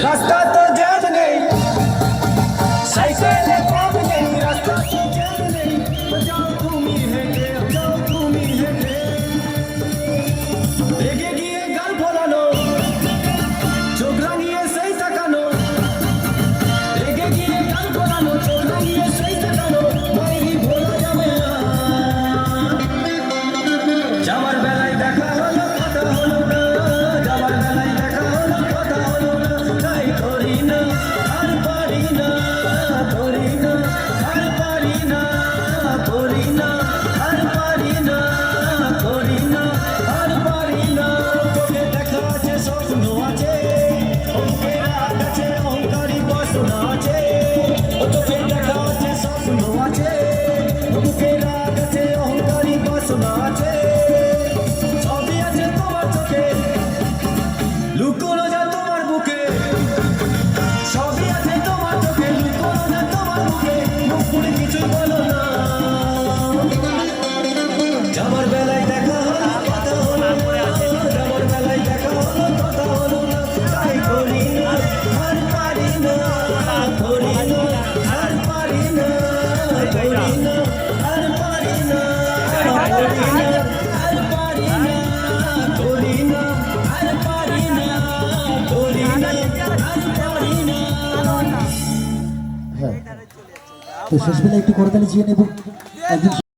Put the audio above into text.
रास्ता तो जान नहीं, साइकिल कम नहीं, रास्ता तो जान नहीं, जाओ তুমি হেঁটে, যাও তুমি হেঁটে, রেগে গিয়ে গাল ফোলানো, চোখ রাঙিয়ে সেই তাকানো, রেগে গিয়ে গাল ফোলানো, চোখ রাঙিয়ে সেই তাকানো, মাইরি ভোলা যাবে না। যাওয়ার বেলায় দেখা হলো কথা হলো না, যাওয়ার বেলায় দেখা হলো কথা হলো না, তাই করি না আর পারি না, করি না আর পারি না, করি না আর পারি না, করি না আর পারি না। তোকে দেখা আছে স্বপ্ন আছে, ওকে কাছে অহংকারী বাসনা আছে, তোকে দেখা আছে স্বপ্ন আছে, ওকে কাছে অহংকারী বাসনা আছে, সবই আছে তোমার চোখে, লুকোনো যা তোমার বুকে, সবই আছে তোমার চোখে, লুকোনো যা তোমার বুকে, মুখ পুড়ে কিছু বলো না। যাবার বেলায় দেখা হলো কথা হলো না, যাবার বেলায় দেখা হলো কথা হলো না, তাই করি না আর পারি না, করি না আর পারি না, করি না আর পারি না, করি না আর পারি না, করি না আর পারি না, করি না আর পারি না। হ্যাঁ, তো শেষ বেলা একটু করতালি চেয়ে নেব একজন।